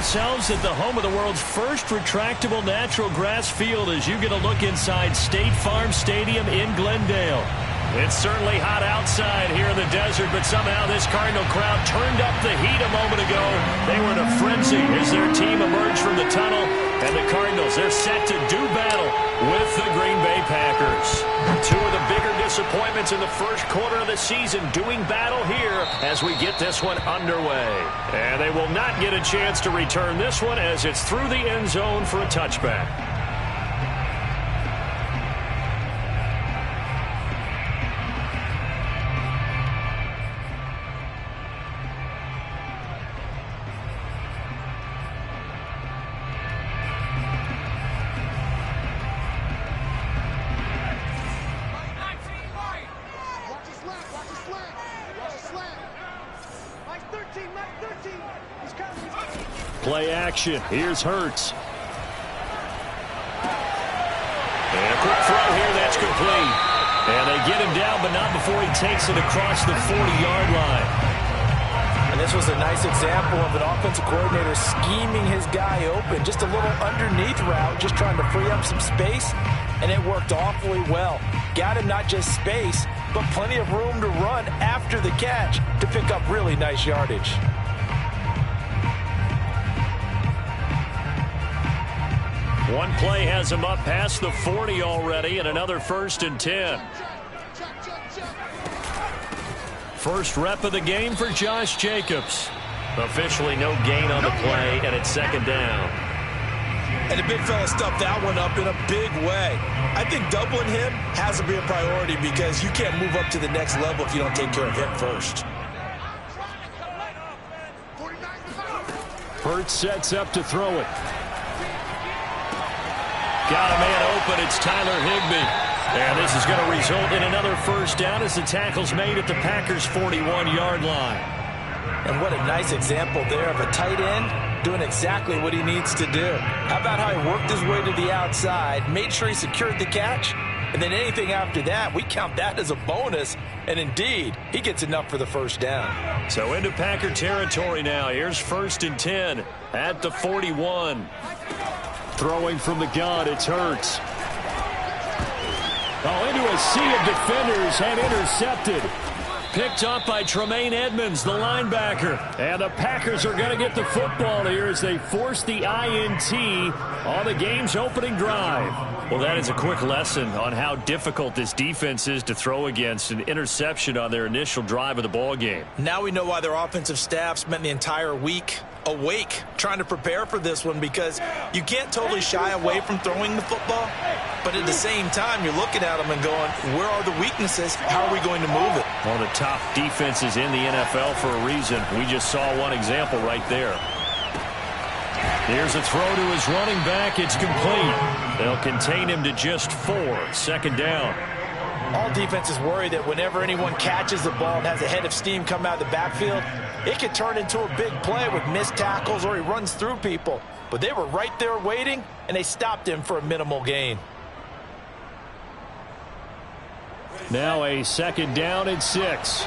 ourselves at the home of the world's first retractable natural grass field as you get a look inside State Farm Stadium in Glendale. It's certainly hot outside here in the desert, but somehow this Cardinal crowd turned up the heat a moment ago. They were in a frenzy as their team emerged from the tunnel, and the Cardinals, they're set to do battle with the Green Bay Packers. Two of the bigger disappointments in the first quarter of the season doing battle here as we get this one underway. And they will not get a chance to return this one as it's through the end zone for a touchback. Play action. Here's Hurts. And a quick throw here. That's complete. And they get him down, but not before he takes it across the 40-yard line. And this was a nice example of an offensive coordinator scheming his guy open. Just a little underneath route, just trying to free up some space. And it worked awfully well. Got him not just space, but plenty of room to run after the catch to pick up really nice yardage. One play has him up past the 40 already, and another 1st and 10. First rep of the game for Josh Jacobs. Officially no gain on the play, and it's 2nd down. And the big fella stuffed that one up in a big way. I think doubling him has to be a priority because you can't move up to the next level if you don't take care of him first. Hurts sets up to throw it. Got a man open. It's Tyler Higbee. And this is going to result in another 1st down as the tackle's made at the Packers' 41-yard line. And what a nice example there of a tight end doing exactly what he needs to do. How about how he worked his way to the outside, made sure he secured the catch, and then anything after that, we count that as a bonus. And indeed, he gets enough for the 1st down. So into Packer territory now. Here's 1st and 10 at the 41. Throwing from the gun, it's Hurts. Oh, into a sea of defenders and intercepted. Picked up by Tremaine Edmonds, the linebacker. And the Packers are going to get the football here as they force the INT on the game's opening drive. Well, that is a quick lesson on how difficult this defense is to throw against. An interception on their initial drive of the ball game. Now we know why their offensive staff spent the entire week awake trying to prepare for this one, because you can't totally shy away from throwing the football, but at the same time you're looking at them and going, where are the weaknesses? How are we going to move it? One of the top defenses in the NFL for a reason. We just saw one example right there. Here's a throw to his running back. It's complete. They'll contain him to just 4. 2nd down. All defenses worry that whenever anyone catches the ball and has a head of steam come out of the backfield, it could turn into a big play with missed tackles or he runs through people. But they were right there waiting, and they stopped him for a minimal gain. Now a 2nd down and 6.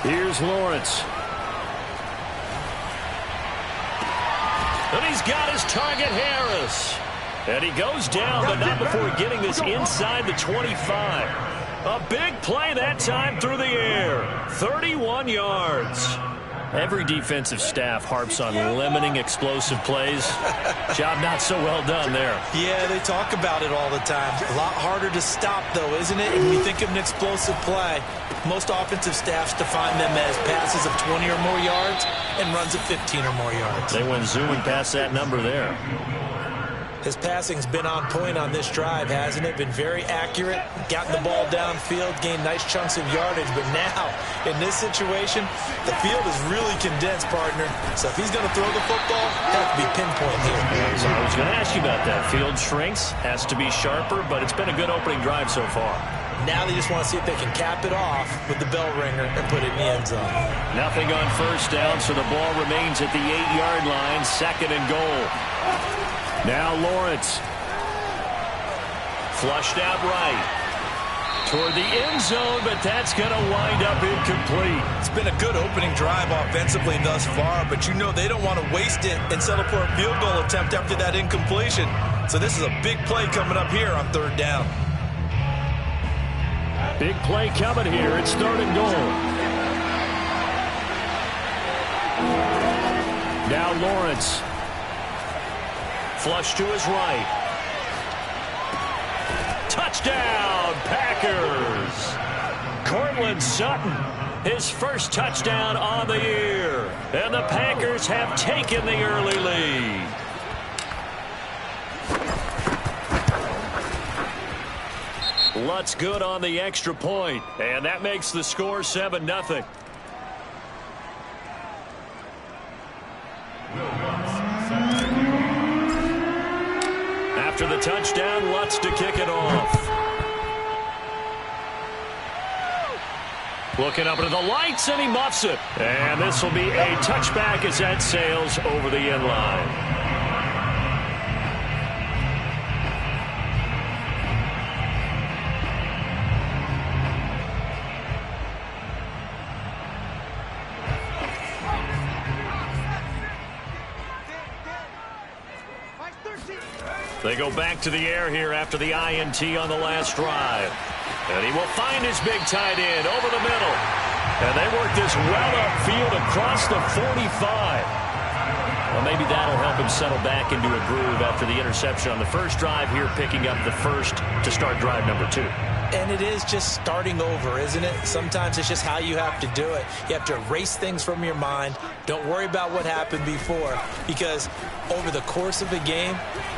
Here's Lawrence. And he's got his target, Harris. And he goes down, but not before getting this inside the 25. A big play that time through the air. 31 yards. Every defensive staff harps on limiting explosive plays. Job not so well done there. Yeah, they talk about it all the time. A lot harder to stop, though, isn't it? When you think of an explosive play, most offensive staffs define them as passes of 20 or more yards and runs of 15 or more yards. They went zooming past that number there. His passing's been on point on this drive, hasn't it? Been very accurate, gotten the ball downfield, gained nice chunks of yardage. But now, in this situation, the field is really condensed, partner. So if he's going to throw the football, it has to be pinpoint here. So I was going to ask you about that. Field shrinks, has to be sharper, but it's been a good opening drive so far. Now they just want to see if they can cap it off with the bell ringer and put it in the end zone. Nothing on 1st down, so the ball remains at the 8-yard line, 2nd and goal. Now Lawrence. Flushed out right. toward the end zone, but that's going to wind up incomplete. It's been a good opening drive offensively thus far, but you know they don't want to waste it and settle for a field goal attempt after that incompletion. So this is a big play coming up here on third down. Big play coming here. It's third and goal. Now Lawrence. Flush to his right. Touchdown, Packers. Cortland Sutton, his first touchdown on the year. And the Packers have taken the early lead. Lutz good on the extra point, and that makes the score 7-0. After the touchdown, Lutz to kick it off. Looking up into the lights, and he muffs it. And this will be a touchback as that sails over the end line. They go back to the air here after the INT on the last drive. And he will find his big tight end over the middle. And they work this well upfield across the 45. Well, maybe that'll help him settle back into a groove after the interception on the first drive here, picking up the first to start drive number 2. And it is just starting over, isn't it? Sometimes it's just how you have to do it. You have to erase things from your mind. Don't worry about what happened before, because over the course of the game,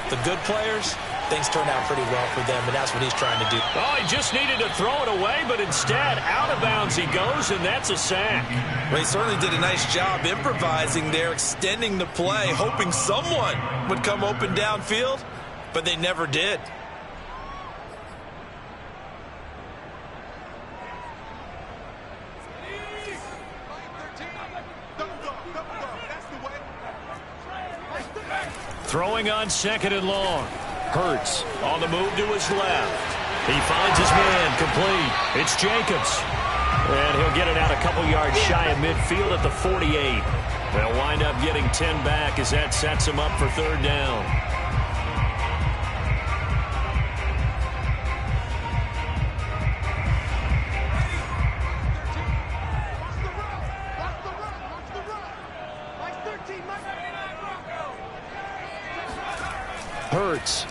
the good players, things turn out pretty well for them, and that's what he's trying to do. Oh, he just needed to throw it away, but instead, out of bounds he goes, and that's a sack. Well, he certainly did a nice job improvising there, extending the play, hoping someone would come open downfield, but they never did. Throwing on second and long. Hurts on the move to his left. He finds his man complete. It's Jacobs. And he'll get it out a couple yards shy of midfield at the 48. They'll wind up getting 10 back as that sets him up for third down. Hurts.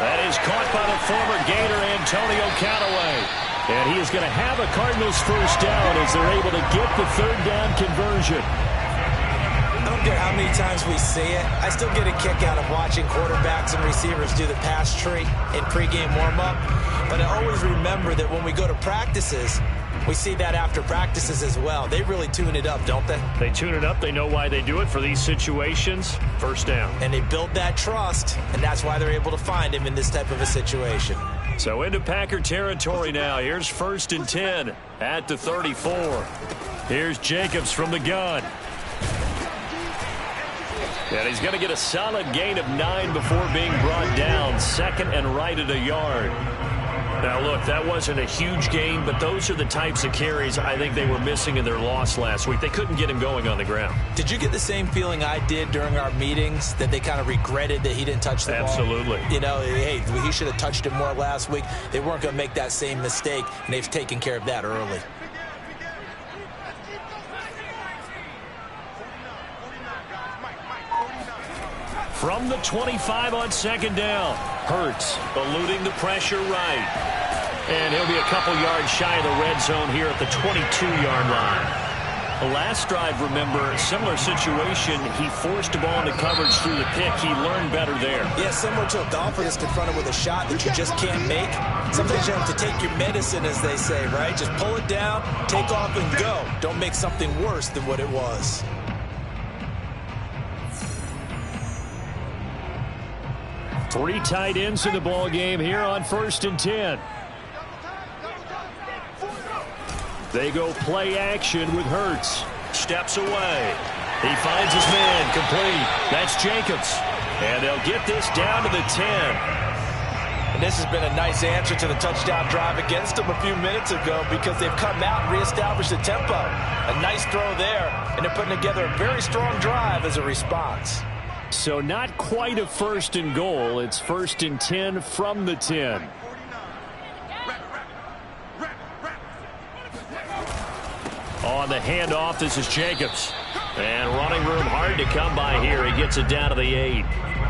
That is caught by the former Gator Antonio Callaway. And he is going to have a Cardinals first down as they're able to get the third down conversion. I don't care how many times we see it. I still get a kick out of watching quarterbacks and receivers do the pass tree in pregame warm-up. But I always remember that when we go to practices, we see that after practices as well. They really tune it up, don't they? They tune it up. They know why they do it for these situations. First down. And they build that trust, and that's why they're able to find him in this type of a situation. So into Packer territory now. Here's first and 10 at the 34. Here's Jacobs from the gun. And he's going to get a solid gain of 9 before being brought down. Second and right at a yard. Now, look, that wasn't a huge gain, but those are the types of carries I think they were missing in their loss last week. They couldn't get him going on the ground. Did you get the same feeling I did during our meetings, that they kind of regretted that he didn't touch the ball? Absolutely. You know, hey, he should have touched it more last week. They weren't going to make that same mistake, and they've taken care of that early. From the 25 on second down. Hurts eluding the pressure right. And he'll be a couple yards shy of the red zone here at the 22-yard line. The last drive, remember, similar situation. He forced a ball into coverage through the pick. He learned better there. Yeah, similar to a golfer that's confronted with a shot that you just can't make. Sometimes you have to take your medicine, as they say, right? Just pull it down, take off, and go. Don't make something worse than what it was. Three tight ends in the ball game here on first and 10. They go play action with Hurts. Steps away. He finds his man complete. That's Jacobs. And they'll get this down to the 10. And this has been a nice answer to the touchdown drive against them a few minutes ago because they've come out and reestablished the tempo. A nice throw there, and they're putting together a very strong drive as a response. So not quite a 1st and goal. It's 1st and 10 from the 10. On the handoff, this is Jacobs. And running room hard to come by here. He gets it down to the 8.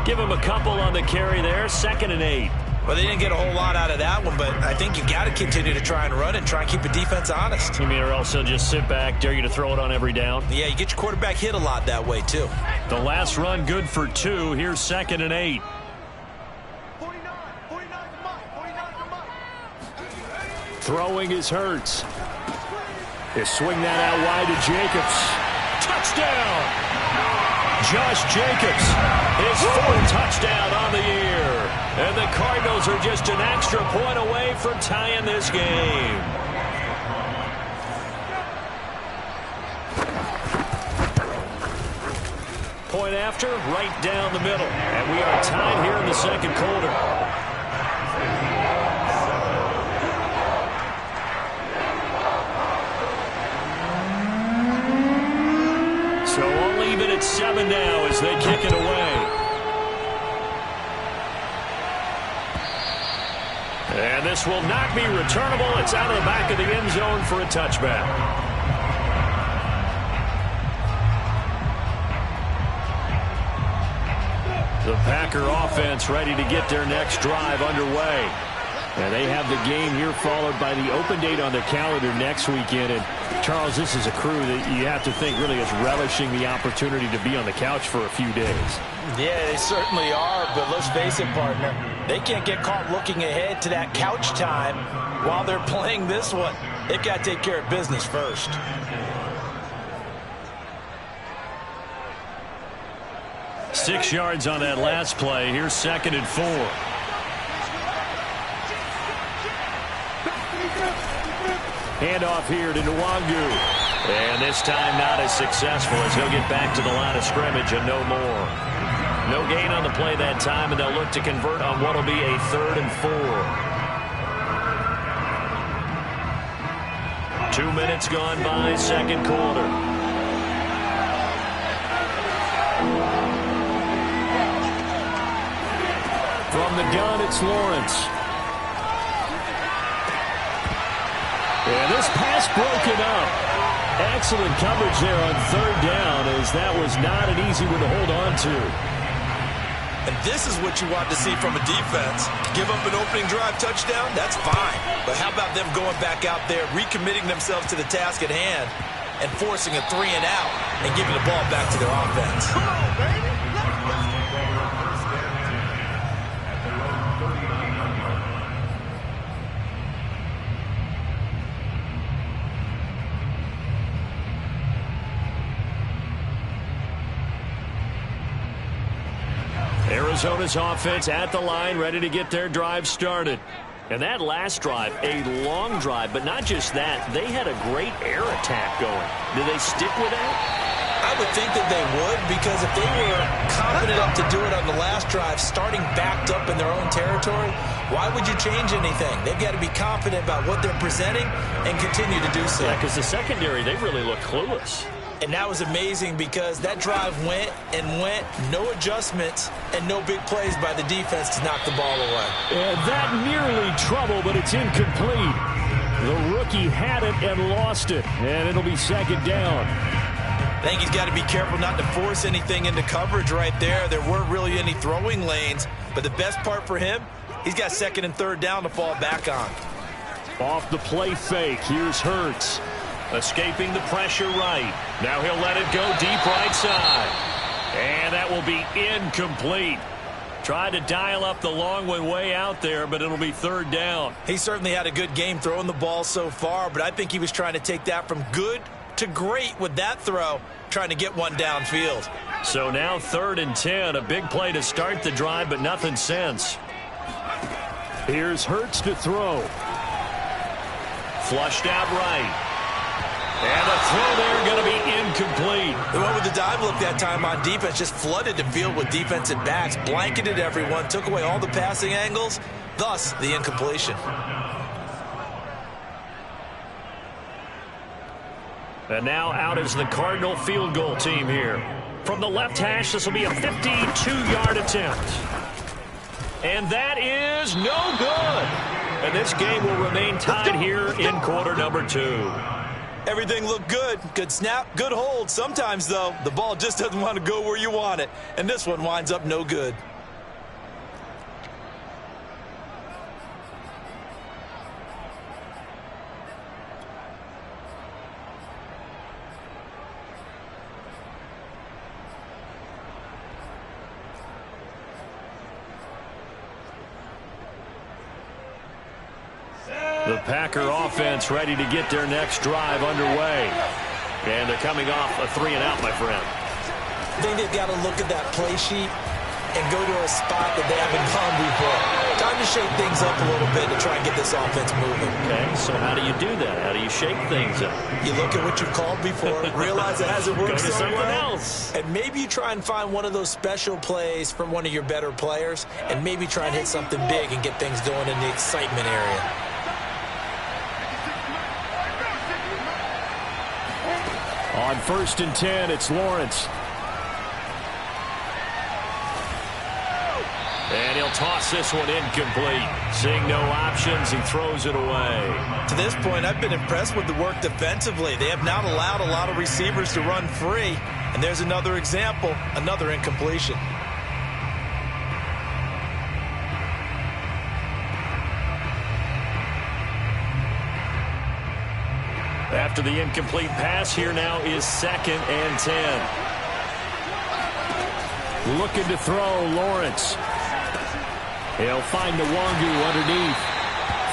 Give him a couple on the carry there. 2nd and 8. Well, they didn't get a whole lot out of that one, but I think you got to continue to try and run and try and keep the defense honest. You mean, or else they'll just sit back, dare you to throw it on every down? Yeah, you get your quarterback hit a lot that way, too. The last run good for 2. Here's 2nd and 8. Throwing is Hurts. They swing that out wide to Jacobs. Touchdown! Josh Jacobs, his 4th touchdown on the year. And the Cardinals are just an extra point away from tying this game. Point after, right down the middle. And we are tied here in the 2nd quarter. So we'll leave it at 7 now as they kick it away. And this will not be returnable. It's out of the back of the end zone for a touchback. The Packer offense ready to get their next drive underway. And they have the game here followed by the open date on their calendar next weekend. And, Charles, this is a crew that you have to think really is relishing the opportunity to be on the couch for a few days. Yeah, they certainly are, but let's face it, partner. They can't get caught looking ahead to that couch time while they're playing this one. They've got to take care of business first. Six yards on that last play. Here's 2nd and 4. Handoff here to Nwangu. And this time not as successful as he'll get back to the line of scrimmage and no more. No gain on the play that time, and they'll look to convert on what will be a 3rd and 4. 2 minutes gone by, 2nd quarter. From the gun, it's Lawrence. And this pass broken up. Excellent coverage there on 3rd down, as that was not an easy one to hold on to. And this is what you want to see from a defense. Give up an opening drive touchdown, that's fine. But how about them going back out there, recommitting themselves to the task at hand, and forcing a 3 and out, and giving the ball back to their offense. Come on, baby. Arizona's offense at the line, ready to get their drive started. And that last drive, a long drive, but not just that. They had a great air attack going. Do they stick with that? I would think that they would, because if they were confident enough to do it on the last drive, starting backed up in their own territory, why would you change anything? They've got to be confident about what they're presenting and continue to do so. Yeah, because the secondary, they really look clueless. And that was amazing because that drive went and went, no adjustments, and no big plays by the defense to knock the ball away. And that nearly trouble, but it's incomplete. The rookie had it and lost it, and it'll be 2nd down. I think he's got to be careful not to force anything into coverage right there. There weren't really any throwing lanes, but the best part for him, he's got 2nd and 3rd down to fall back on. Off the play fake, here's Hurts. Escaping the pressure right. Now he'll let it go deep right side. And that will be incomplete. Tried to dial up the long one way out there, but it'll be 3rd down. He certainly had a good game throwing the ball so far, but I think he was trying to take that from good to great with that throw, trying to get one downfield. So now 3rd and 10, a big play to start the drive, but nothing since. Here's Hurts to throw. Flushed out right. And a throw there going to be incomplete. The one with the dive look that time on defense just flooded the field with defensive backs, blanketed everyone, took away all the passing angles, thus the incompletion. And now out is the Cardinal field goal team here. From the left hash, this will be a 52-yard attempt. And that is no good. And this game will remain tied here in quarter number 2. Everything looked good. Good snap, good hold. Sometimes, though, the ball just doesn't want to go where you want it. And this one winds up no good. The Packer offense ready to get their next drive underway. And they're coming off a 3-and-out, my friend. I think they've got to look at that play sheet and go to a spot that they haven't gone before. Time to shake things up a little bit to try and get this offense moving. Okay, so how do you do that? How do you shake things up? You look at what you've called before, realize it hasn't worked Go to so something well, else. and maybe you try and find one of those special plays from one of your better players, and maybe try and hit something big and get things going in the excitement area. On 1st and 10, it's Lawrence. And he'll toss this one incomplete. Seeing no options, he throws it away. To this point, I've been impressed with the work defensively. They have not allowed a lot of receivers to run free. And there's another example, another incompletion. After the incomplete pass, here now is 2nd and 10. Looking to throw, Lawrence. He'll find Nwangu underneath.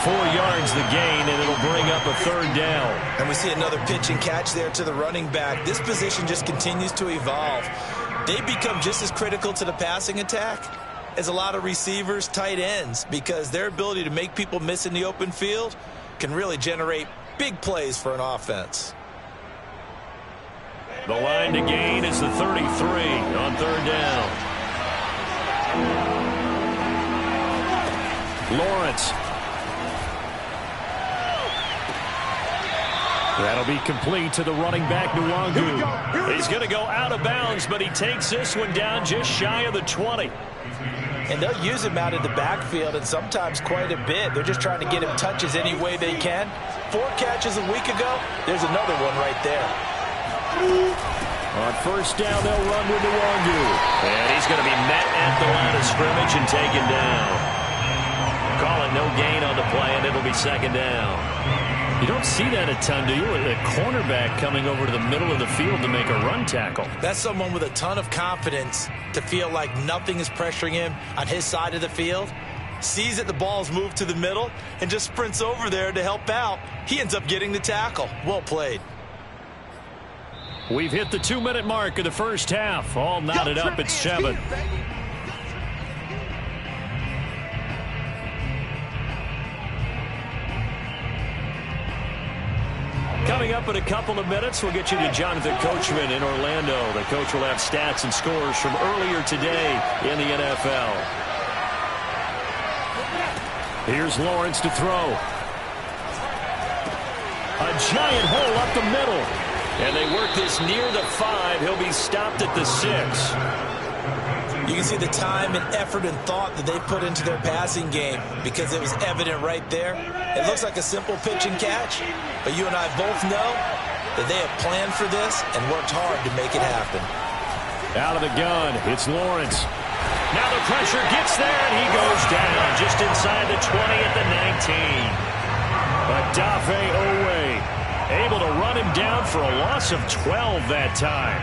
4 yards the gain, and it'll bring up a 3rd down. And we see another pitch and catch there to the running back. This position just continues to evolve. They become just as critical to the passing attack as a lot of receivers, tight ends, because their ability to make people miss in the open field can really generate big plays for an offense. The line to gain is the 33 on 3rd down. Lawrence. That'll be complete to the running back, Nwangu. He's going to go out of bounds, but he takes this one down just shy of the 20. And they'll use him out in the backfield, and sometimes quite a bit. They're just trying to get him touches any way they can. 4 catches a week ago. There's another one right there. On 1st down, they'll run with Nwangu. And he's going to be met at the line of scrimmage and taken down. Call it no gain on the play, and it'll be 2nd down. You don't see that a ton, do you? A cornerback coming over to the middle of the field to make a run tackle. That's someone with a ton of confidence to feel like nothing is pressuring him on his side of the field. Sees that the ball's moved to the middle and just sprints over there to help out. He ends up getting the tackle. Well played. We've hit the 2-minute mark of the first half. All knotted up at 7. Coming up in a couple of minutes, we'll get you to Jonathan Coachman in Orlando. The coach will have stats and scores from earlier today in the NFL. Here's Lawrence to throw. A giant hole up the middle. And they work this near the 5. He'll be stopped at the 6. You can see the time and effort and thought that they put into their passing game because it was evident right there. It looks like a simple pitch and catch, but you and I both know that they have planned for this and worked hard to make it happen. Out of the gun, it's Lawrence. Now the pressure gets there, and he goes down just inside the 20 at the 19. But Dafe Owe able to run him down for a loss of 12 that time.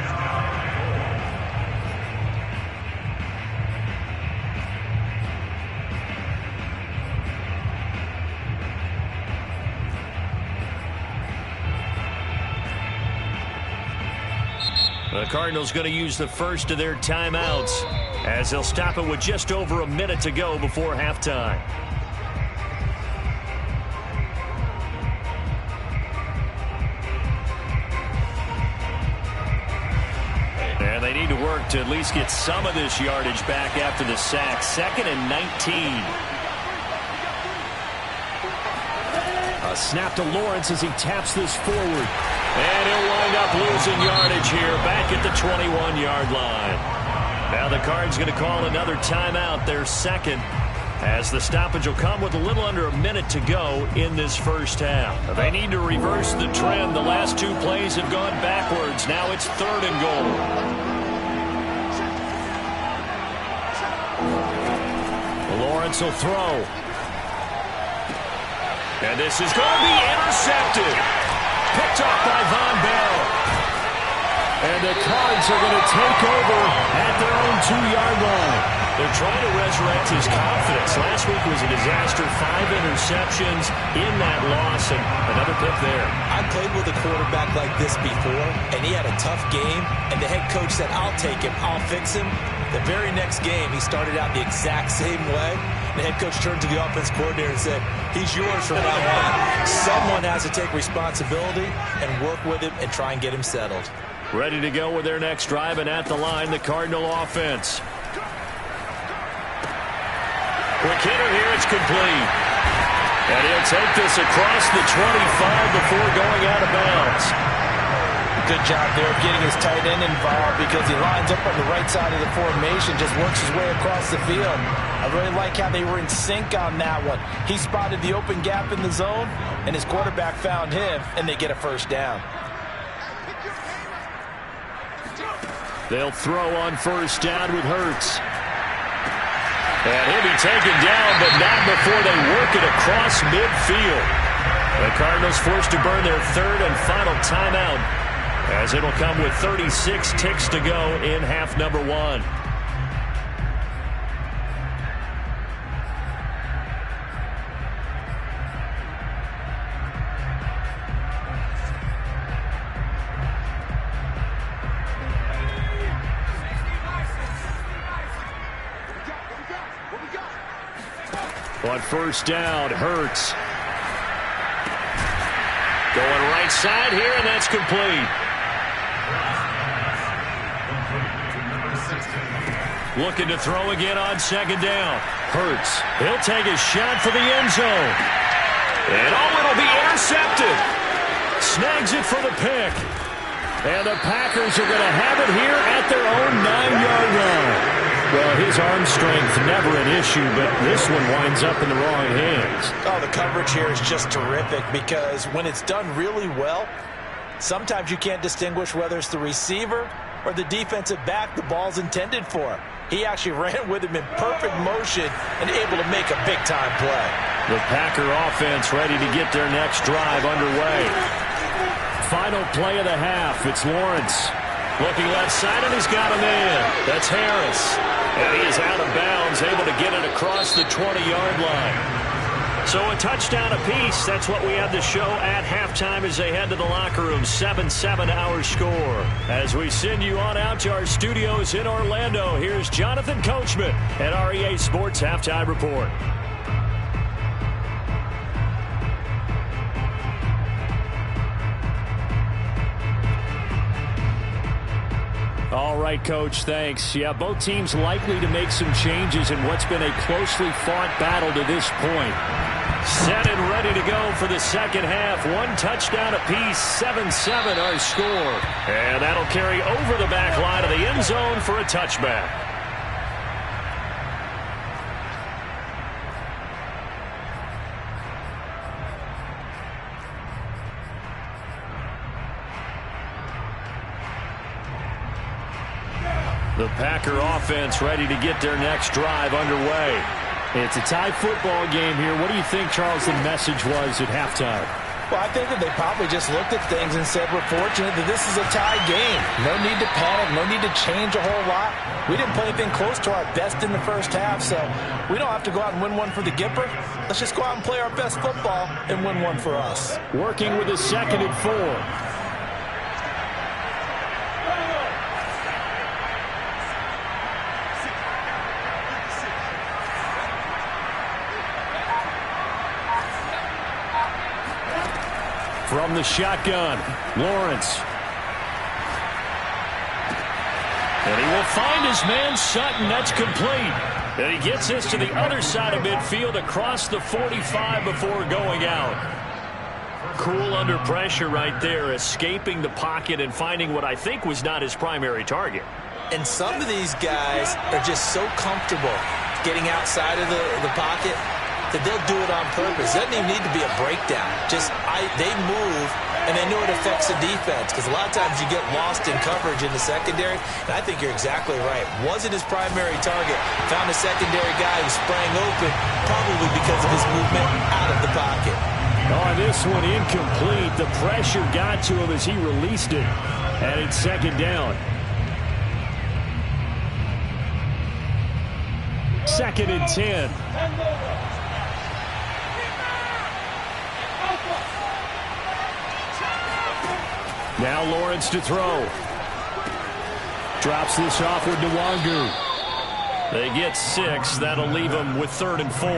The Cardinals going to use the first of their timeouts as they'll stop it with just over a minute to go before halftime. And they need to work to at least get some of this yardage back after the sack. 2nd and 19. A snap to Lawrence as he taps this forward. And he'll wind up losing yardage here back at the 21-yard line. Now the Cards going to call another timeout, their second, as the stoppage will come with a little under a minute to go in this first half. They need to reverse the trend. The last two plays have gone backwards. Now it's 3rd and goal. Lawrence will throw. And this is going to be intercepted. Picked off by Von Bell. And the Cards are going to take over at their own 2-yard line. They're trying to resurrect his confidence. Last week was a disaster. 5 interceptions in that loss, and another pick there. I played with a quarterback like this before, and he had a tough game, and the head coach said, I'll take him, I'll fix him. The very next game, he started out the exact same way. The head coach turned to the offense coordinator and said, he's yours from now on. Someone has to take responsibility and work with him and try and get him settled. Ready to go with their next drive, and at the line, the Cardinal offense. Quick hitter here, it's complete. And he'll take this across the 25 before going out of bounds. Good job there of getting his tight end involved because he lines up on the right side of the formation, just works his way across the field. I really like how they were in sync on that one. He spotted the open gap in the zone, and his quarterback found him, and they get a first down. They'll throw on first down with Hurts. And he'll be taken down, but not before they work it across midfield. The Cardinals forced to burn their 3rd and final timeout, as it'll come with 36 ticks to go in half number 1. On first down, Hurts. Going right side here, and that's complete. Looking to throw again on 2nd down. Hurts. He'll take a shot for the end zone. And it'll be intercepted. Snags it for the pick. And the Packers are going to have it here at their own 9-yard line. Well, his arm strength never an issue, but this one winds up in the wrong hands. Oh, the coverage here is just terrific because when it's done really well, sometimes you can't distinguish whether it's the receiver or the defensive back the ball's intended for. He actually ran with him in perfect motion and able to make a big-time play. The Packer offense ready to get their next drive underway. Final play of the half. It's Lawrence. Looking left side, and he's got him in. That's Harris. And he is out of bounds, able to get it across the 20-yard line. So a touchdown apiece. That's what we had to show at halftime as they head to the locker room. 7-7 our score. As we send you on out to our studios in Orlando, here's Jonathan Coachman at REA Sports Halftime Report. All right, Coach, thanks. Yeah, both teams likely to make some changes in what's been a closely fought battle to this point. Set and ready to go for the second half. 1 touchdown apiece, 7-7 our score. And that'll carry over the back line of the end zone for a touchback. The Packer offense ready to get their next drive underway. It's a tie football game here. What do you think, Charles, the message was at halftime? Well, I think that they probably just looked at things and said, we're fortunate that this is a tie game. No need to panic. No need to change a whole lot. We didn't play anything close to our best in the first half, so we don't have to go out and win one for the Gipper. Let's just go out and play our best football and win one for us. Working with a 2nd and 4. From the shotgun, Lawrence. And he will find his man Sutton. That's complete. And he gets this to the other side of midfield across the 45 before going out. Cool under pressure right there, escaping the pocket and finding what I think was not his primary target. And some of these guys are just so comfortable getting outside of the pocket that they'll do it on purpose. It doesn't even need to be a breakdown. They move, and they know it affects the defense, because a lot of times you get lost in coverage in the secondary, and I think you're exactly right. Wasn't his primary target. Found a secondary guy who sprang open, probably because of his movement out of the pocket. Oh, this one incomplete. The pressure got to him as he released it, and it's second down. Second and 10. Now Lawrence to throw. Drops this off with Nwangu. They get 6. That'll leave them with 3rd and 4.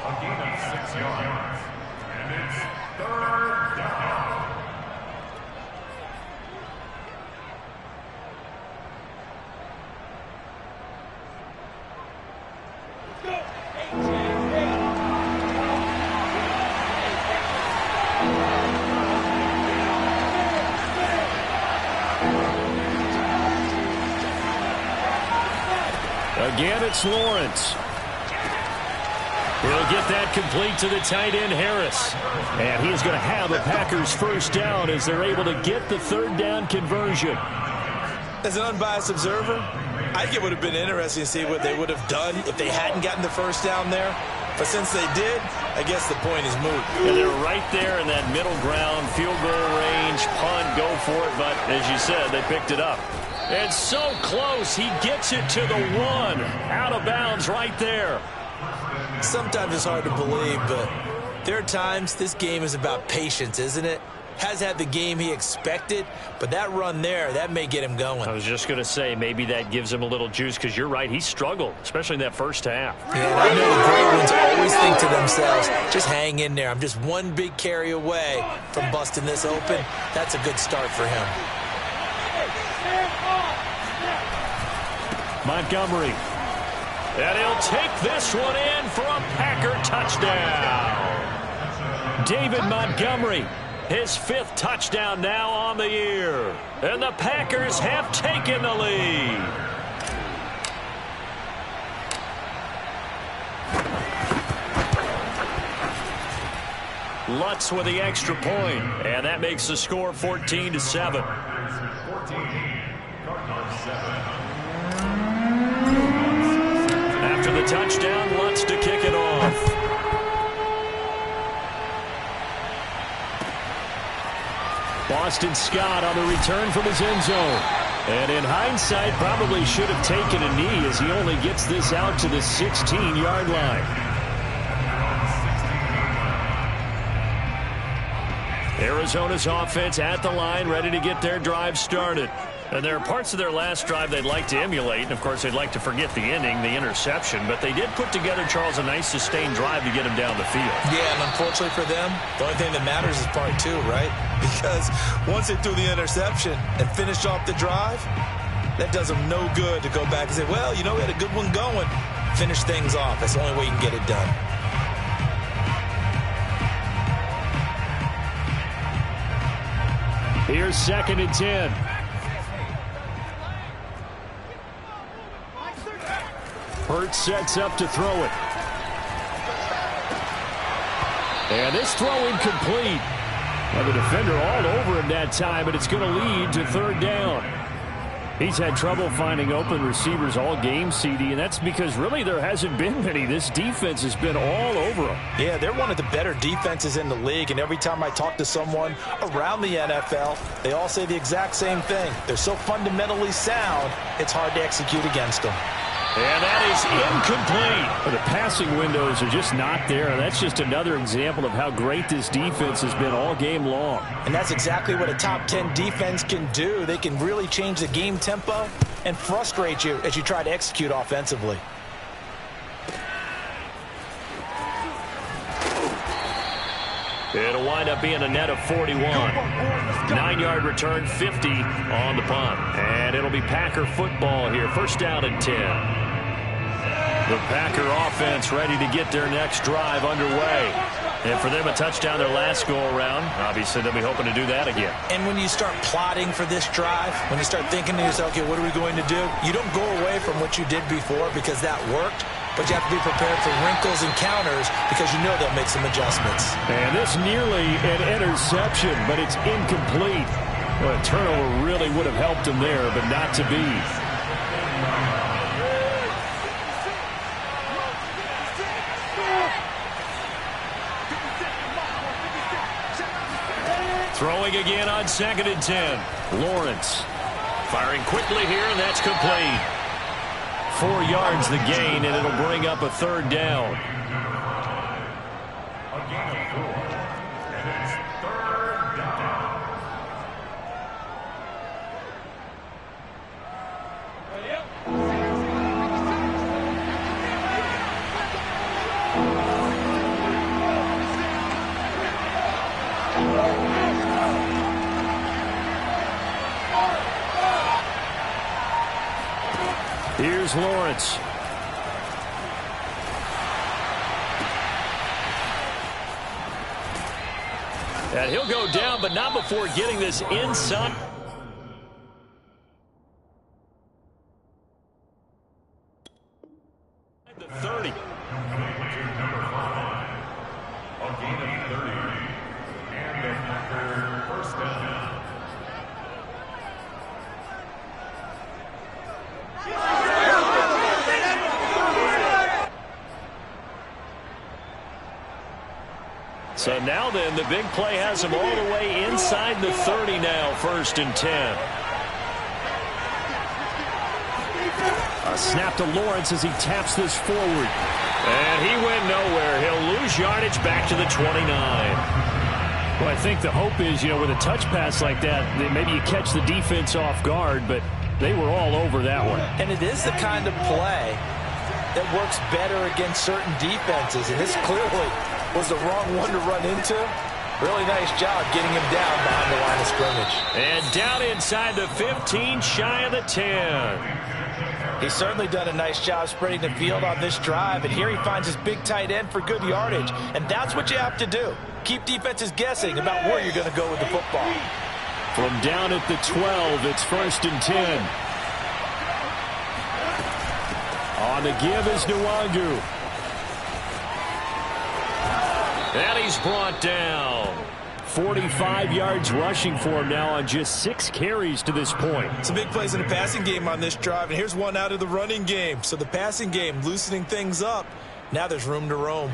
A gain of 6 yards. And it's 3rd down. Again, it's Lawrence. He'll get that complete to the tight end, Harris. And he's going to have a Packers first down as they're able to get the 3rd down conversion. As an unbiased observer, I think it would have been interesting to see what they would have done if they hadn't gotten the first down there. But since they did, I guess the point is moot. And they're right there in that middle ground, field goal range, punt, go for it. But as you said, they picked it up. It's so close. He gets it to the 1. Out of bounds right there. Sometimes it's hard to believe, but there are times this game is about patience, isn't it? Has had the game he expected, but that run there, that may get him going. I was just going to say, maybe that gives him a little juice, because you're right, he struggled, especially in that first half. Yeah, I know the great ones always think to themselves, just hang in there. I'm just one big carry away from busting this open. That's a good start for him. Montgomery. And he'll take this one in for a Packer touchdown. David Montgomery, his 5th touchdown now on the year. And the Packers have taken the lead. Lutz with the extra point, and that makes the score 14-7. After the touchdown, Lutz to kick it off. Boston Scott on the return from his end zone. And in hindsight, probably should have taken a knee as he only gets this out to the 16-yard line. Arizona's offense at the line, ready to get their drive started. And there are parts of their last drive they'd like to emulate. And, of course, they'd like to forget the ending, the interception. But they did put together, Charles, a nice sustained drive to get him down the field. Yeah, and unfortunately for them, the only thing that matters is part 2, right? Because once they threw the interception and finished off the drive, that does them no good to go back and say, well, you know, we had a good one going. Finish things off. That's the only way you can get it done. Here's 2nd and 10. Hurts sets up to throw it. And this throw incomplete. And the defender all over him that time, but it's going to lead to 3rd down. He's had trouble finding open receivers all game, CD, and that's because really there hasn't been many. This defense has been all over him. Yeah, they're one of the better defenses in the league, and every time I talk to someone around the NFL, they all say the exact same thing. They're so fundamentally sound, it's hard to execute against them. And that is incomplete. The passing windows are just not there. And that's just another example of how great this defense has been all game long. And that's exactly what a top 10 defense can do. They can really change the game tempo and frustrate you as you try to execute offensively. It'll wind up being a net of 41. 9-yard return, 50 on the punt. And it'll be Packer football here. First down and 10. The Packer offense ready to get their next drive underway. And for them, a touchdown their last go-around. Obviously, they'll be hoping to do that again. And when you start plotting for this drive, when you start thinking to yourself, okay, what are we going to do? You don't go away from what you did before because that worked, but you have to be prepared for wrinkles and counters because you know they'll make some adjustments. And this nearly an interception, but it's incomplete. Well, a turnover really would have helped him there, but not to be. Throwing again on 2nd and 10. Lawrence firing quickly here, and that's complete. 4 yards the gain, and it'll bring up a 3rd down. A gain of 4, and it's 3rd down. Here's Lawrence. And he'll go down, but not before getting this inside. The 30. Number 5. A gain of 30. And the Packer first down. So now then, the big play has him all the way inside the 30 now, 1st and 10. A snap to Lawrence as he taps this forward. And he went nowhere. He'll lose yardage back to the 29. Well, I think the hope is, with a touch pass like that maybe you catch the defense off guard, but they were all over that one. And it is the kind of play that works better against certain defenses, and this clearly was the wrong one to run into. Really nice job getting him down behind the line of scrimmage. And down inside the 15, shy of the 10. He's certainly done a nice job spreading the field on this drive, and here he finds his big tight end for good yardage. And that's what you have to do. Keep defenses guessing about where you're going to go with the football. From down at the 12, it's 1st and 10. On the give is Nwangu. And he's brought down. 45 yards rushing for him now on just 6 carries to this point. Some big plays in the passing game on this drive, and here's one out of the running game. So the passing game loosening things up. Now there's room to roam.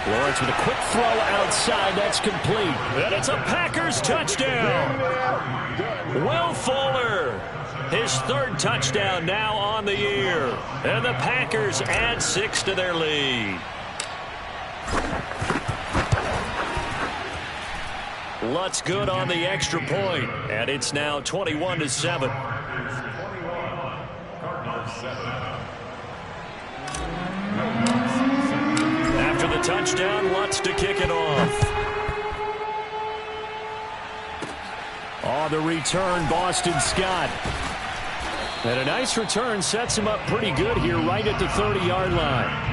Lawrence with a quick throw outside. That's complete. And it's a Packers touchdown. Will Fuller, his 3rd touchdown now on the year. And the Packers add 6 to their lead. Lutz good on the extra point. And it's now 21-7. Cardinals 7. After the touchdown, Lutz to kick it off. On the return, Boston Scott. And a nice return sets him up pretty good here right at the 30-yard line.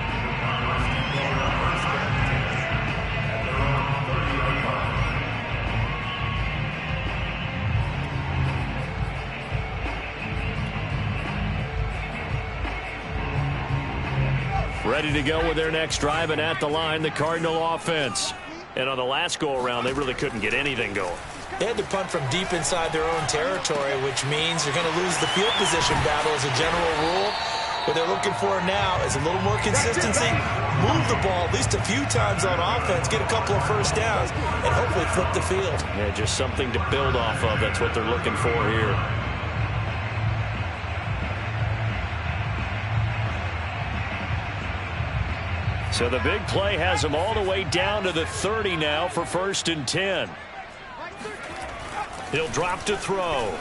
Ready to go with their next drive, and at the line, the Cardinal offense. And on the last go-around, they really couldn't get anything going. They had to punt from deep inside their own territory, which means they're going to lose the field position battle as a general rule. What they're looking for now is a little more consistency, move the ball at least a few times on offense, get a couple of first downs, and hopefully flip the field. Yeah, just something to build off of. That's what they're looking for here. So the big play has them all the way down to the 30 now for 1st and 10. He'll drop to throw.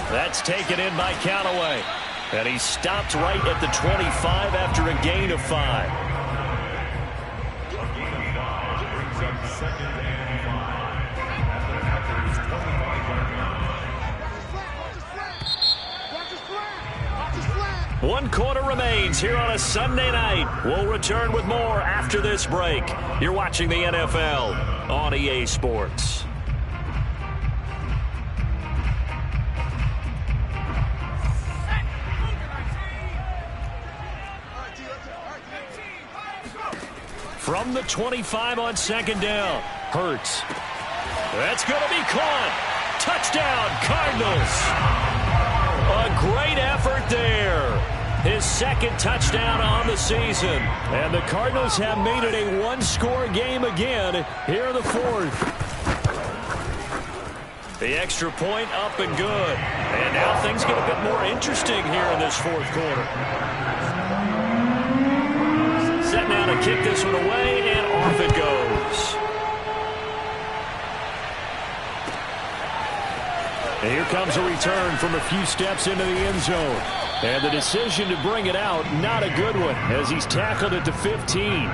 That's taken in by Callaway. And he stopped right at the 25 after a gain of 5. A gain of 5 brings up 2nd and 5. 1 quarter remains here on a Sunday night. We'll return with more after this break. You're watching the NFL on EA Sports. From the 25 on 2nd down. Hurts. That's going to be caught. Touchdown, Cardinals. A great effort there. His 2nd touchdown on the season. And the Cardinals have made it a 1-score game again here in the 4th. The extra point up and good. And now things get a bit more interesting here in this 4th quarter. Set now to kick this one away, and off it goes. And here comes a return from a few steps into the end zone. And the decision to bring it out, not a good one, as he's tackled at the 15.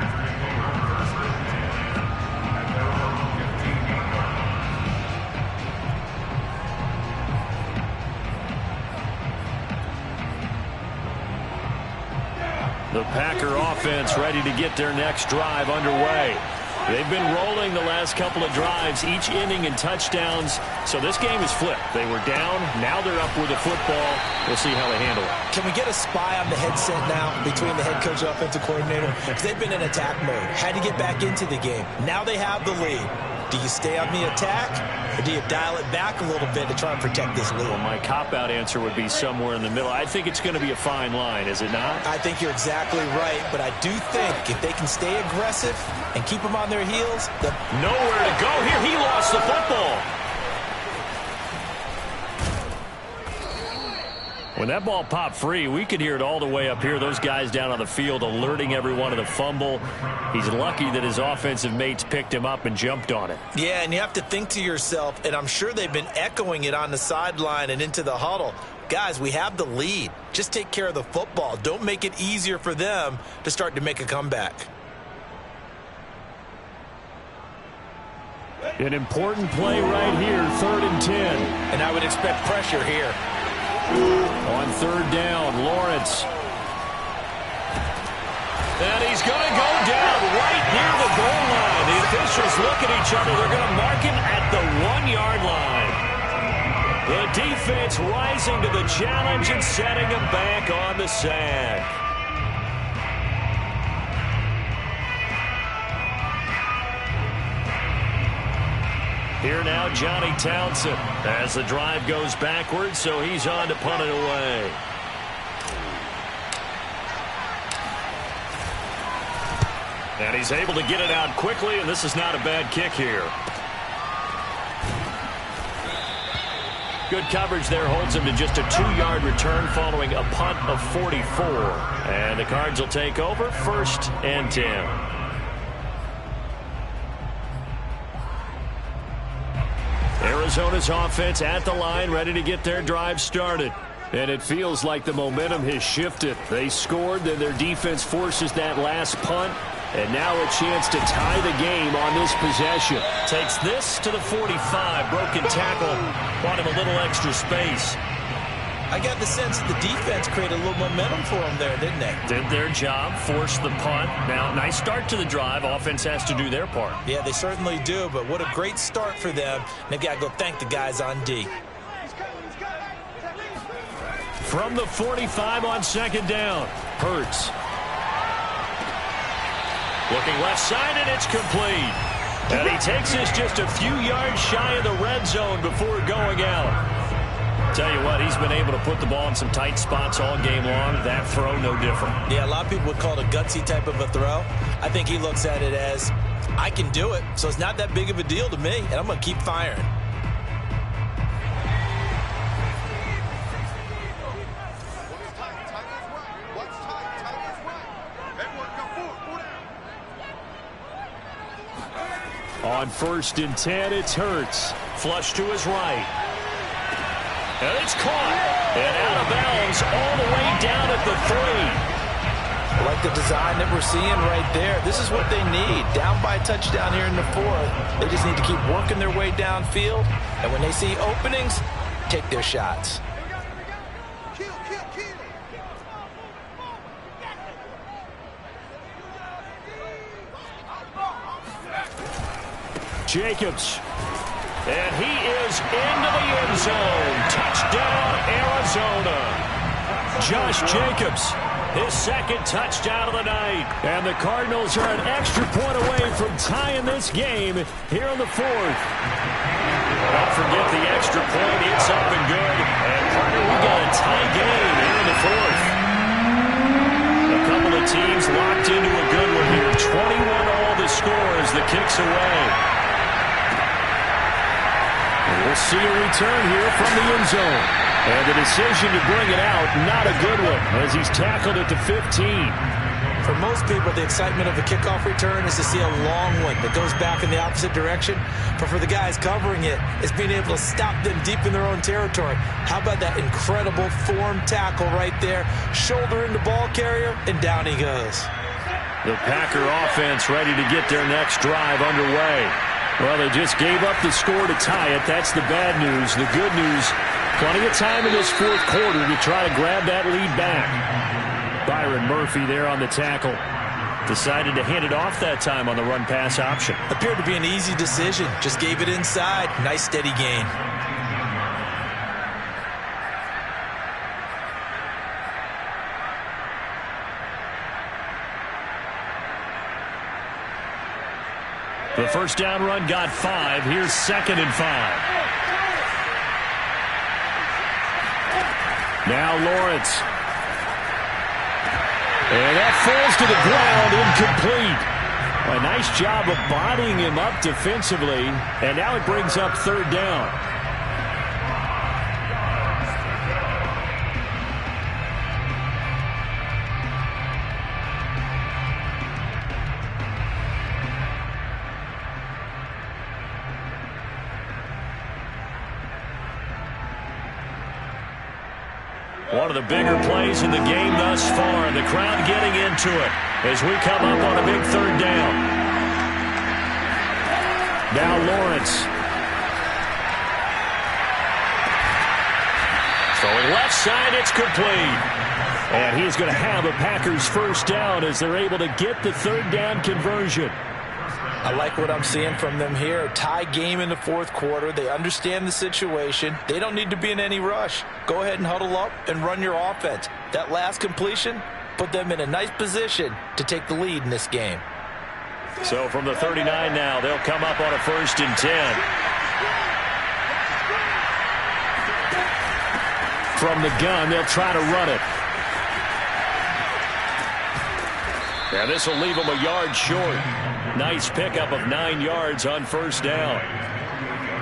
The Packer offense ready to get their next drive underway. They've been rolling the last couple of drives, each inning in touchdowns. So this game is flipped. They were down. Now they're up with the football. We'll see how they handle it. Can we get a spy on the headset now between the head coach and offensive coordinator? Because they've been in attack mode. Had to get back into the game. Now they have the lead. Do you stay on the attack, or do you dial it back a little bit to try and protect this lead? Well, my cop-out answer would be somewhere in the middle. I think it's going to be a fine line, is it not? I think you're exactly right, but I do think if they can stay aggressive and keep them on their heels, nowhere to go here. He lost the football. When that ball popped free, we could hear it all the way up here. Those guys down on the field alerting everyone of the fumble. He's lucky that his offensive mates picked him up and jumped on it. Yeah, and you have to think to yourself, and I'm sure they've been echoing it on the sideline and into the huddle. Guys, we have the lead. Just take care of the football. Don't make it easier for them to start to make a comeback. An important play right here, 3rd and 10. And I would expect pressure here. On 3rd down, Lawrence. And he's going to go down right near the goal line. The officials look at each other. They're going to mark him at the 1-yard line. The defense rising to the challenge and setting him back on the sack. Here now, Johnny Townsend, as the drive goes backwards, so he's on to punt it away. And he's able to get it out quickly, and this is not a bad kick here. Good coverage there holds him to just a 2-yard return following a punt of 44. And the Cards will take over, 1st and 10. Arizona's offense at the line, ready to get their drive started. And it feels like the momentum has shifted. They scored, then their defense forces that last punt. And now a chance to tie the game on this possession. Takes this to the 45. Broken tackle. Bought him a little extra space. I got the sense that the defense created a little momentum for them there, didn't they? Did their job, forced the punt. Now, nice start to the drive. Offense has to do their part. Yeah, they certainly do, but what a great start for them. They've got to go thank the guys on D. From the 45 on 2nd down, Hurts. Looking left side, and it's complete. And he takes this just a few yards shy of the red zone before going out. Tell you what, he's been able to put the ball in some tight spots all game long. That throw, no different. Yeah, a lot of people would call it a gutsy type of a throw. I think he looks at it as, I can do it, so it's not that big of a deal to me, and I'm going to keep firing. On 1st and 10, it's Hurts. Flush to his right. And it's caught. And out of bounds all the way down at the 3. I like the design that we're seeing right there. This is what they need. Down by a touchdown here in the 4th. They just need to keep working their way downfield. And when they see openings, take their shots. Jacobs. And he is into the end zone. Touchdown, Arizona. Josh Jacobs, his second touchdown of the night. And the Cardinals are an extra point away from tying this game here in the fourth. Don't forget the extra point. It's up and good. And, partner, we got a tie game here in the fourth. A couple of teams locked into a good one here. 21-all the score as the kick's away. And we'll see a return here from the end zone. And the decision to bring it out, not a good one, as he's tackled at the 15. For most people, the excitement of a kickoff return is to see a long one that goes back in the opposite direction. But for the guys covering it, it's being able to stop them deep in their own territory. How about that incredible form tackle right there? Shoulder in the ball carrier, and down he goes. The Packer offense ready to get their next drive underway. Well, they just gave up the score to tie it. That's the bad news. The good news, plenty of time in this fourth quarter to try to grab that lead back. Byron Murphy there on the tackle. Decided to hand it off that time on the run-pass option. Appeared to be an easy decision. Just gave it inside. Nice steady gain. The first down run got 5. Here's 2nd and 5. Now Lawrence. And that falls to the ground, incomplete. A nice job of bodying him up defensively. And now it brings up 3rd down. One of the bigger plays in the game thus far. The crowd getting into it as we come up on a big 3rd down. Now Lawrence. Throwing left side, it's complete. And he's going to have a Packers first down as they're able to get the 3rd down conversion. I like what I'm seeing from them here. A tie game in the fourth quarter. They understand the situation. They don't need to be in any rush. Go ahead and huddle up and run your offense. That last completion put them in a nice position to take the lead in this game. So from the 39 now, they'll come up on a 1st and 10. From the gun, they'll try to run it. Yeah, this will leave them a yard short. Nice pickup of 9 yards on 1st down.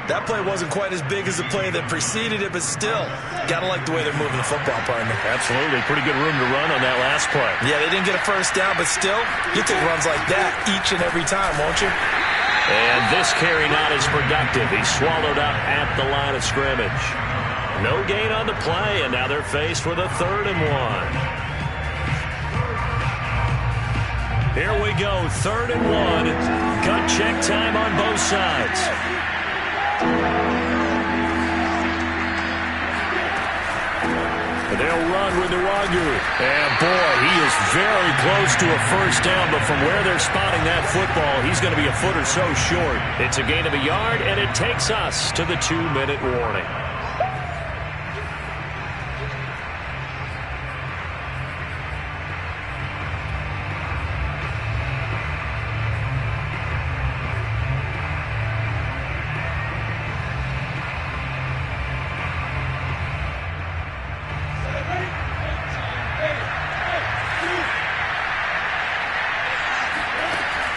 That play wasn't quite as big as the play that preceded it, but still, gotta like the way they're moving the football, partner. Absolutely. Pretty good room to run on that last play. Yeah, they didn't get a first down, but still, you take runs like that each and every time, won't you? And this carry not as productive. He's swallowed up at the line of scrimmage. No gain on the play, and now they're faced with a 3rd and 1. Here we go, 3rd and 1. Gut check time on both sides. They'll run with Nwagu. And boy, he is very close to a first down, but from where they're spotting that football, he's going to be a foot or so short. It's a gain of a yard, and it takes us to the 2-minute warning.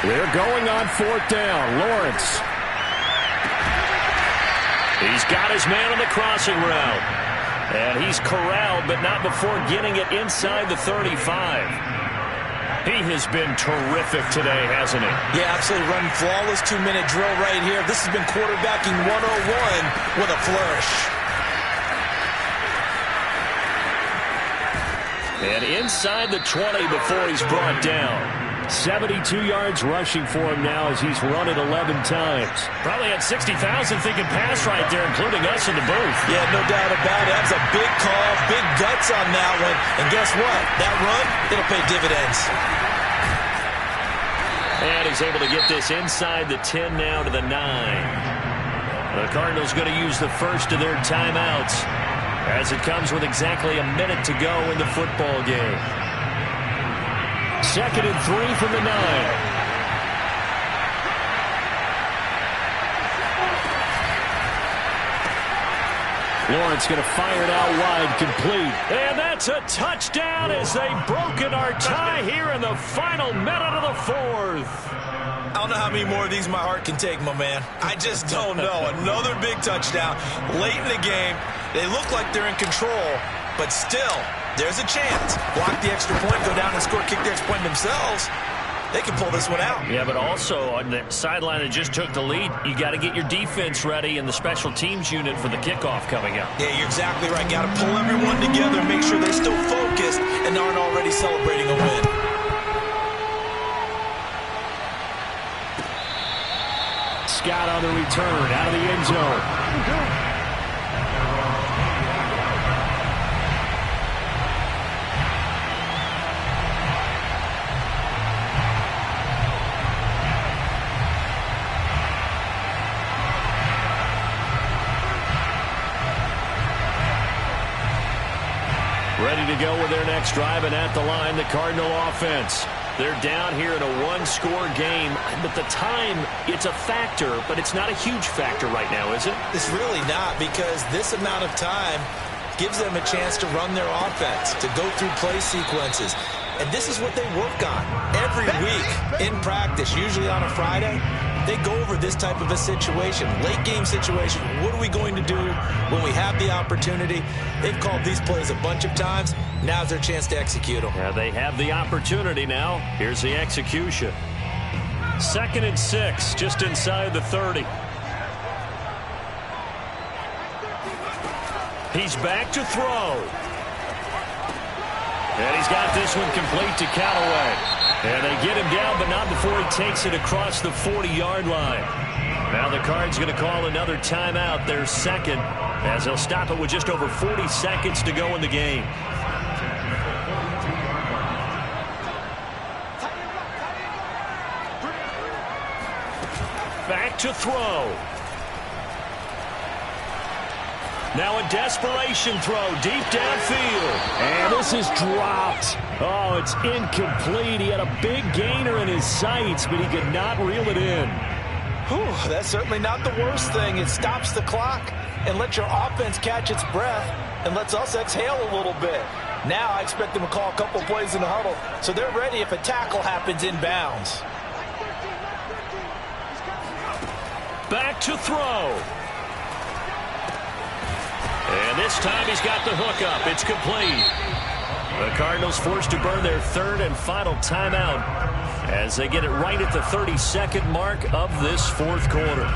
They're going on 4th down. Lawrence. He's got his man on the crossing route. And he's corralled, but not before getting it inside the 35. He has been terrific today, hasn't he? Yeah, absolutely. Running flawless 2-minute drill right here. This has been quarterbacking 101 with a flourish. And inside the 20 before he's brought down. 72 yards rushing for him now as he's run it 11 times. Probably had 60,000 thinking pass right there, including us in the booth. Yeah, no doubt about it. That was a big call, big guts on that one. And guess what? That run, it'll pay dividends. And he's able to get this inside the 10 now to the 9. The Cardinals going to use the first of their timeouts as it comes with exactly a minute to go in the football game. 2nd and 3 from the 9. Lawrence going to fire it out wide, complete. And that's a touchdown as they've broken our tie here in the final minute of the 4th. I don't know how many more of these my heart can take, my man. I just don't know. Another big touchdown late in the game. They look like they're in control, but still, there's a chance. Block the extra point, go down and score, kick the extra point themselves. They can pull this one out. Yeah, but also on the sideline that just took the lead, you got to get your defense ready and the special teams unit for the kickoff coming up. Yeah, you're exactly right. Got to pull everyone together, make sure they're still focused and aren't already celebrating a win. Scott on the return out of the end zone. Ready to go with their next drive, and at the line, the Cardinal offense. They're down here in a one-score game, but the time, it's a factor, but it's not a huge factor right now, is it? It's really not, because this amount of time gives them a chance to run their offense, to go through play sequences. And this is what they work on every week in practice, usually on a Friday. They go over this type of a situation, late game situation. What are we going to do when we have the opportunity? They've called these plays a bunch of times. Now's their chance to execute them. Yeah, they have the opportunity now. Here's the execution. 2nd and 6, just inside the 30. He's back to throw. And he's got this one complete to Callaway. And they get him down, but not before he takes it across the 40-yard line. Now the Cards going to call another timeout, their second, as they'll stop it with just over 40 seconds to go in the game. Back to throw. Now a desperation throw deep downfield. And this is dropped. Oh, it's incomplete. He had a big gainer in his sights, but he could not reel it in. Whew, that's certainly not the worst thing. It stops the clock and lets your offense catch its breath and lets us exhale a little bit. Now I expect them to call a couple plays in the huddle so they're ready if a tackle happens inbounds. Back to throw. And this time he's got the hook up. It's complete. The Cardinals forced to burn their third and final timeout as they get it right at the 32nd mark of this fourth quarter.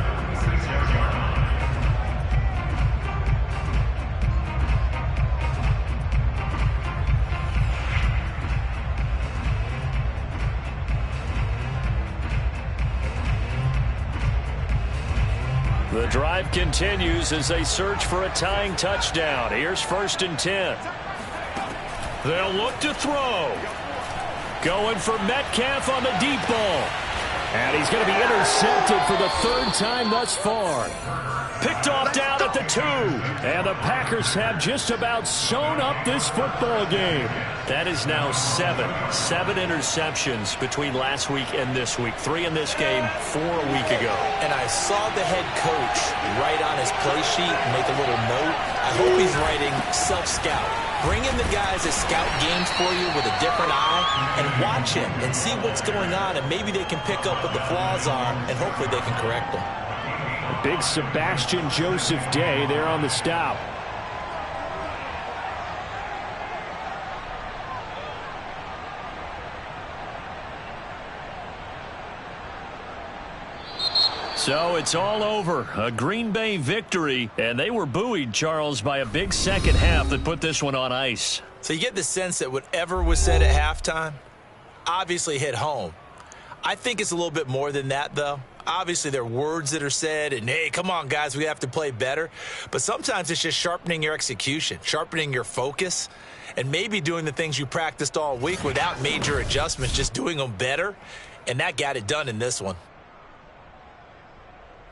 The drive continues as they search for a tying touchdown. Here's 1st and 10. They'll look to throw. Going for Metcalf on the deep ball. And he's going to be intercepted for the 3rd time thus far. Picked off down at the 2. And the Packers have just about sewn up this football game. That is now 7 interceptions between last week and this week. 3 in this game, 4 a week ago. And I saw the head coach write on his play sheet, make a little note. I hope he's writing self-scout. Bring in the guys that scout games for you with a different eye and watch him and see what's going on, and maybe they can pick up what the flaws are, and hopefully they can correct them. A big Sebastian Joseph day there on the stop. So it's all over. A Green Bay victory, and they were buoyed, Charles, by a big second half that put this one on ice. So you get the sense that whatever was said at halftime obviously hit home. I think it's a little bit more than that, though. Obviously, there are words that are said, and, hey, come on, guys, we have to play better. But sometimes it's just sharpening your execution, sharpening your focus, and maybe doing the things you practiced all week without major adjustments, just doing them better. and that got it done in this one.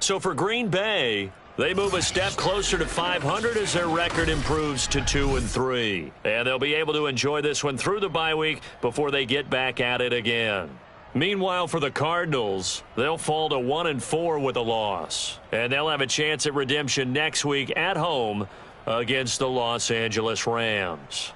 So for Green Bay, they move a step closer to 500 as their record improves to 2-3. And they'll be able to enjoy this one through the bye week before they get back at it again. Meanwhile, for the Cardinals, they'll fall to 1-4 with a loss. And they'll have a chance at redemption next week at home against the Los Angeles Rams.